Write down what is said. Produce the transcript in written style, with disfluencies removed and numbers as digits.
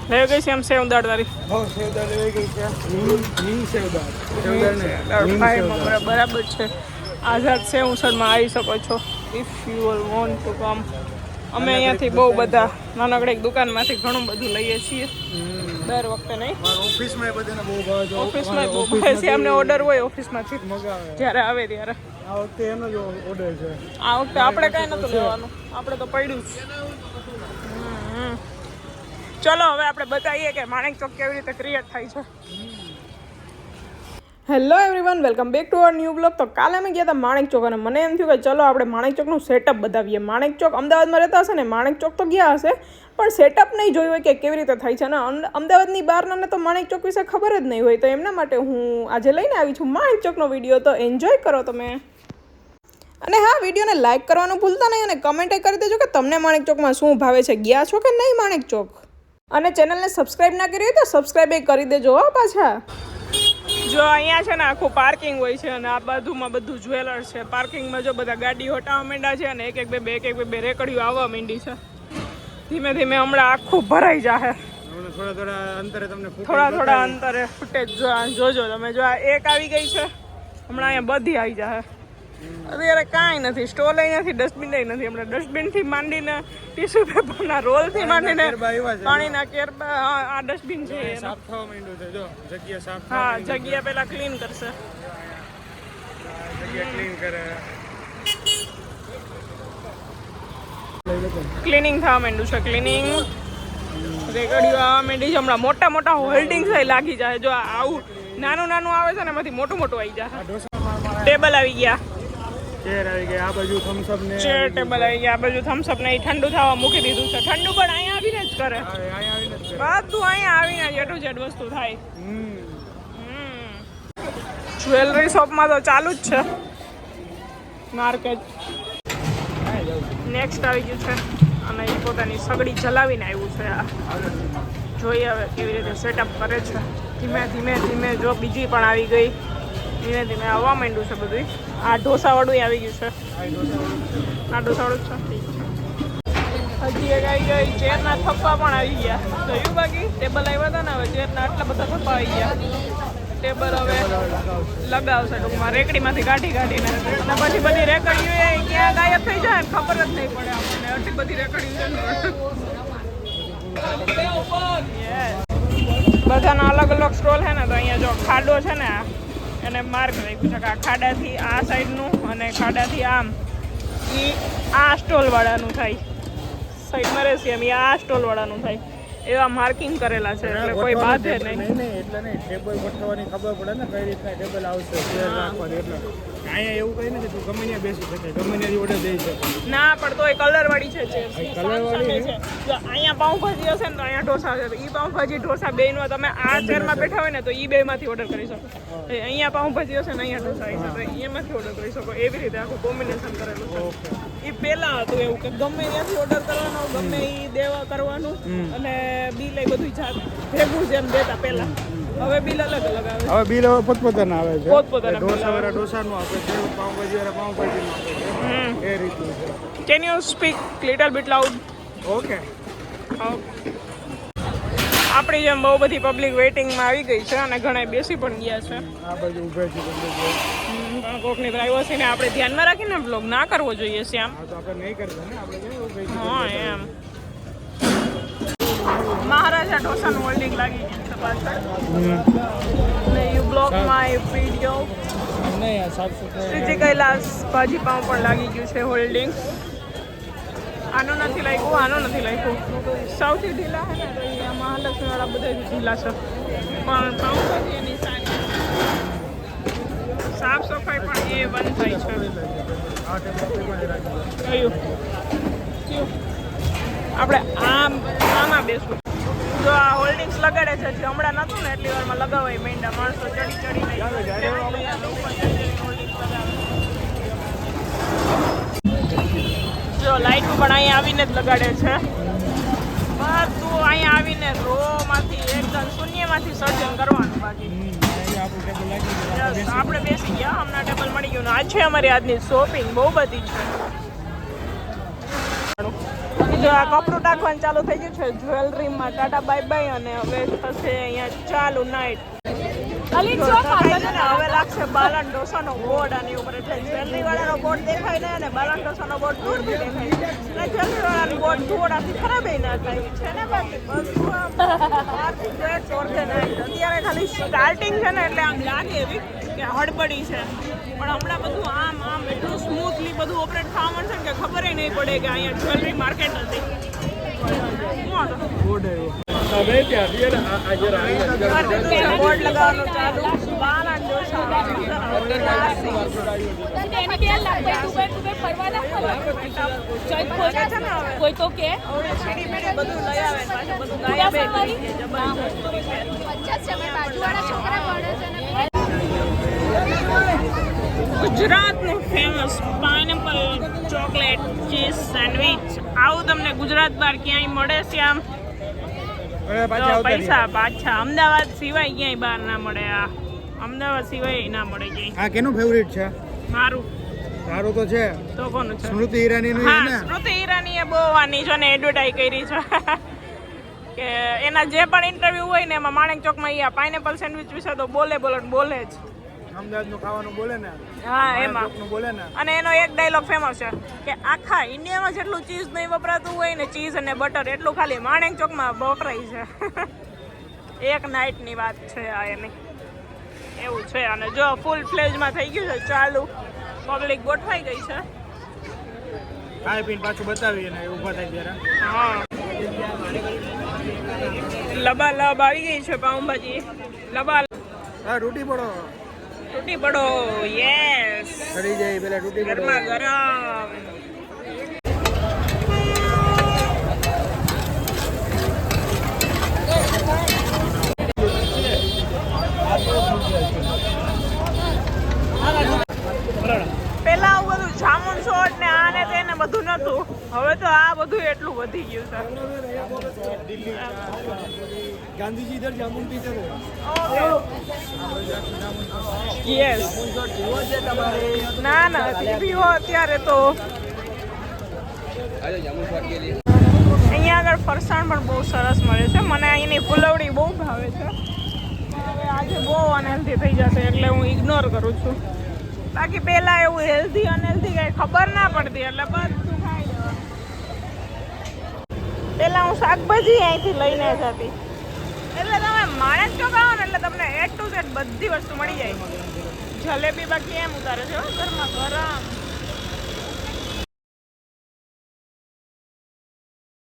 લઈ ગઈ છે એમ સેવ દાળ વાળી. સેવદાળ લઈ ગઈ છે. બરાબર છે. આઝાદ સેવ ઉસળમાં આવી શકો છો if you want to come. અમે અહીંયાથી બહુ બધા નાનકડી એક દુકાનમાંથી ઘણું બધું લઈએ છીએ દર વખતે. નહીં ઓફિસમાં બધાને બહુ ભાવે છે. ઓફિસમાં બહુ ભાવે છે. અમને ઓર્ડર હોય ઓફિસમાંથી જ્યારે આવે ત્યારે. આ વખતે એનો જ ઓર્ડર છે. આ વખતે આપણે કાંઈ નહોતું લેવાનું, આપણે તો પડ્યું જ. ચલો હવે આપણે બતાવીએ કે માણેક ચોક કેવી રીતે ક્રિએટ થાય છે. Hello everyone, welcome back to our new blog. તો કાલે અમે ગયા હતા માણેક ચોક અને મને એમ થયું કે ચલો આપણે માણેક ચોકનું સેટઅપ બતાવીએ. માણેક ચોક અમદાવાદમાં રહેતા હશે ને, માણેક ચોક તો ગયા હશે પણ સેટઅપ નહીં જોયું હોય કે કેવી રીતે થાય છે. અને અમદાવાદની બહારનાને તો માણેક ચોક વિશે ખબર જ નહીં હોય, તો એમના માટે હું આજે લઈને આવી છું માણેક ચોકનો વિડીયો. તો એન્જોય કરો તમે. અને હા, વિડીયોને લાઇક કરવાનું ભૂલતા નહીં અને કમેન્ટ કરી દેજો કે તમને માણેક ચોકમાં શું ભાવે છે, ગયા છો કે નહીં માણેક ચોક. અને ચેનલને સબસ્ક્રાઈબ ના કરી હોય તો સબસ્ક્રાઈબ કરી દેજો હો પાછા. જો અહીંયા છે ને આખું પાર્કિંગ હોય છે અને આ બાજુમાં બધું જ્વેલર્સ છે. પાર્કિંગમાં જો બધા ગાડી હટાવવા માંડ્યા છે અને એક એક બે રેકડીઓ આવવા માંડી છે. ધીમે ધીમે હમણાં આખું ભરાઈ જશે. થોડા અંતરે ફૂટેજ જોજો તમે. જો આ એક આવી ગઈ છે, હમણાં અહીંયા બધી આવી જશે. અત્યારે કાંઈ નથી, સ્ટોલ નથી, ડસ્ટબિન નથી. હમણાં ડસ્ટબિનથી માંડીને ટીશ્યુ પેપરના રોલથી માંડીને પાણીના કેરબા, આ ડસ્ટબિન છે. હા, જગ્યા પેલા ક્લીન કરશે. ક્લીનિંગ થવા માંડ્યું છે. ક્લીનિંગ રેકડીઓ આવવા માંડી છે. હમણાં મોટા મોટા હોલ્ડિંગ્સ લાગી જાય. જો આવું નાનું નાનું આવે છે ને એમાંથી મોટું મોટું આવી જાય. ટેબલ આવી ગયા, ચેર આવી ગયા, આ બાજુ થમ્સઅપ ને ચેર ટેબલ આવી ગયા, આ બાજુ થમ્સઅપ ને ઠંડુ થવા મૂકી દીધું છે. ઠંડુ પણ અહીંયા આવીને જ કરે. બધું અહીંયા આવીને જ એટું જેડ વસ્તુ થાય. જ્વેલરી શોપમાં તો ચાલુ જ છે માર્કેટ. નેક્સ્ટ આવી ગયું છે અને એ પોતાની સગડી ચલાવીને આવ્યું છે. આ જોઈએ હવે કેવી રીતે સેટઅપ કરે છે. ધીમે ધીમે ધીમે જો બીજી પણ આવી ગઈ. ધીમે ધીમે આવવા માંડ્યું છે બધું. આ ઢોસાવાળું આવી ગયું છે. આ ઢોસાવાળું છે. હજી એક આવી ગઈ. ચેરના થપ્પા પણ આવી ગયા. જોયું બાકી ટેબલ આવ્યા હતા ને, હવે ચેરના આટલા બધા થપ્પા આવી ગયા. ટેબલ હવે લગાવશે ટૂંકમાં રેકડીમાંથી કાઢીને. અને પછી બધી રેકડીઓ ક્યાં ગાયબ થઈ જાય ને ખબર જ નહીં પડે આપણને. આટલી બધી રેકડીઓ છે. બધાના અલગ અલગ સ્ટોલ છે ને. તો અહીંયા જો ખાડો છે ને, એને માર્ક રાખ્યું છે કે આ ખાડાથી આ સાઈડનું અને ખાડાથી આમ એ આ સ્ટોલવાળાનું થાય. સાઈડમાં રહેશે એમ આ સ્ટોલવાળાનું થાય. એવા માર્કિંગ કરેલા છે એટલે કોઈ બાધે નહીં. એટલે નહીં, ટેબલ ગોઠવવાની ખબર પડે ને કઈ રીતના ટેબલ આવશે, ચેર રાખવાની. એટલે અહીંયા એવું કઈ નથી, તું ગમે ત્યાં બેસી શકે, ગમે ત્યાંથી ઓર્ડર દઈ શકે. ના પણ તો એ કલરવાળી છે. કલરવાળી છે. જો અહીંયા પાઉંભાજી હશે ને તો અહીંયા ઢોસા હશે. તો એ પાઉંભાજી ઢોસા બેયમાં તમે આ ચેરમાં બેઠા હોય ને તો એ બેમાંથી ઓર્ડર કરી શકો. અહીંયા પાઉંભાજી હશે ને અહીંયા ઢોસા હશે તો એમાંથી ઓર્ડર કરી શકો. એવી રીતે આખું કોમ્બિનેશન કરેલું છે. એ પહેલા હતું એવું કે ગમે ત્યાંથી ઓર્ડર કરવાનો, ગમે એ દેવા કરવાનું અને બિલ એ બધું જાત ભેગું જેમ દેતા પહેલા. હવે બિલ અલગ અલગ આવે. હવે બિલ પોતપોતાના આવે છે. પોતપોતાના ઢોસાવાળા ઢોસાનું આપે છે, પાઉંભાજીવાળા પાઉંભાજીનું આપે છે. એ રીતનું છે. Can you speak little bit loud? Okay. આપણી જેમ બહુ બધી પબ્લિક વેઇટિંગમાં આવી ગઈ છે અને ઘણા બેસી પણ ગયા છે. આ બાજુ ઊભા છે પણ કોકની પ્રાઇવસીને આપણે ધ્યાનમાં રાખીને બ્લોગ ના કરવો જોઈએ શ્યામ. તો આપણે નહીં કરતા ને, આપણે હા એમ. મહારાજા ઢોસાનું હોલ્ડિંગ લાગી ગયું છે પાછળ. You blog my video. નહીં, સાફ સુથરા શ્રીજી કૈલાસ ભાજી પાઉં પણ લાગી ગયું છે હોલ્ડિંગ. આનું નથી લાગ્યું, આનું નથી લાગ્યું. સૌથી ઢીલા છે ને તો એ મહાલક્ષ્મીવાળા બધા ઢીલા છે. પણ પાઉંભાજી એની સારી. સાફ સફાઈ પણ એ બંધ થાય છે. કયું આપણે આમાં બેસવું. જો આ હોલ્ડિંગ્સ લગાડે છે જે હમણાં નહોતું ને એટલી વારમાં લગાવાય માંડ્યા. માણસો ચડી ચડીને જો લાઈટ પણ અહીંયા આવીને જ લગાડે છે. બધું અહીંયા આવીને રોમાંથી એકદમ શૂન્યમાંથી સર્જન કરવાનું. બાકી આપણે બેસી ગયા, હમણાં ટેબલ મળી ગયું. આ છે અમારી આજની શોપિંગ, બહુ બધી છે. જો આ કપડું નાખવાનું ચાલુ થઈ ગયું છે જ્વેલરીમાં. ટાટા બાય બાય અને હવે થશે અહીંયા ચાલુ નાઈટ. હવે લાગશે બાલન ઢોસાનો બોર્ડ આની ઉપર, એટલે જ્વેલરી વાળાનો બોર્ડ દેખાય ને અને બાલન ઢોસાનો બોર્ડ દૂરથી દેખાય, અને જ્વેલરી વાળાનો બોર્ડ થોડાથી ખરાબ ના થાય છે ને. બાકી બધું અત્યારે ખાલી સ્ટાર્ટિંગ છે ને, એટલે આમ લાગે એવી કે હડબડી છે, પણ હમણાં બધું આમ આમ એટલું સ્મૂથલી બધું ઓપરેટ થવા મળશે કે ખબર નહીં પડે કે અહીંયા જ્વેલરી માર્કેટ નથી. બોર્ડ લગાવવાનું ચાલુ. બાલન ઢોસા કોઈ તો કે સીડી બીડી બધું લઈ આવે પાછું બધું ગાયબ થઈ જાય. ગુજરાતનું famous pineapple chocolate cheese sandwich. આવું તમને ગુજરાત બહાર ક્યાંય મળે છે? આમ પૈસા પાછા. અમદાવાદ સિવાય ક્યાંય બહાર ના મળે. આ અમદાવાદ સિવાય ના મળે ક્યાંય. આ કેનું ફેવરિટ છે? મારું. તારું તો છે. તો કોનું છે? સ્મૃતિ ઈરાનીનું છે ને? હા, સ્મૃતિ ઈરાનીએ બહુ વાની છે ને એડવર્ટાઈઝ કરી છે કે એના જે પણ ઇન્ટરવ્યુ હોય ને એમાં માણેક ચોકમાં અહીંયા પાઇનેપલ સેન્ડવિચ વિશે તો બોલે જ. અમદાવાદનું ખાવાનું બોલે ને? હા, એમાં બોલે ને. અને એનો એક ડાયલોગ ફેમસ છે કે આખા ઇન્ડિયામાં જેટલું ચીઝ નહીં વપરાતું હોય ને, ચીઝ અને બટર, એટલું ખાલી માણેક ચોકમાં વપરાય છે. એક નાઇટની વાત છે આ એની. એવું છે. અને જો ફૂલ ફ્લેજમાં થઈ ગયું છે ચાલુ. પબ્લિક ગોઠવાઈ ગઈ છે. ખાઈ પીને પાછું બતાવીએ ને ઊભા થાય ત્યારે. હા, લબાલબ આવી ગઈ છે પાઉંભાજી. હા, તૂટી પડો. તૂટી પડો. યસ, ચડી જાય પેલા તૂટી પડો. ગરમા ગરમ. પેલા આવું બધું જામુન શોટ ને આ ને તે ને બધું નતું. હવે તો આ બધું એટલું વધી ગયું છે. ગાંધીજી ઇધર જામુન પીતે રહે. યસ. ના પીવો અત્યારે તો. અહીંયા આગળ ફરસાણ પણ બહુ સરસ મળે છે. મને અહીંની ફુલવડી બહુ ભાવે છે. હવે આજે બહુ અનહેલ્ધી થઈ જશે એટલે હું ઇગ્નોર કરું છું. બાકી પહેલાં એવું હેલ્ધી અનહેલ્ધી કંઈ ખબર ના પડતી, એટલે બધું ખાઈ જવાનું. પહેલાં હું શાકભાજી અહીંથી લઈને જતી, એટલે તમે માણેક ચોક આવો ને એટલે તમને A to Z બધી વસ્તુ મળી જાય. જલેબી બાકી એમ ઉતારે છે ઘરમાં ગરમ.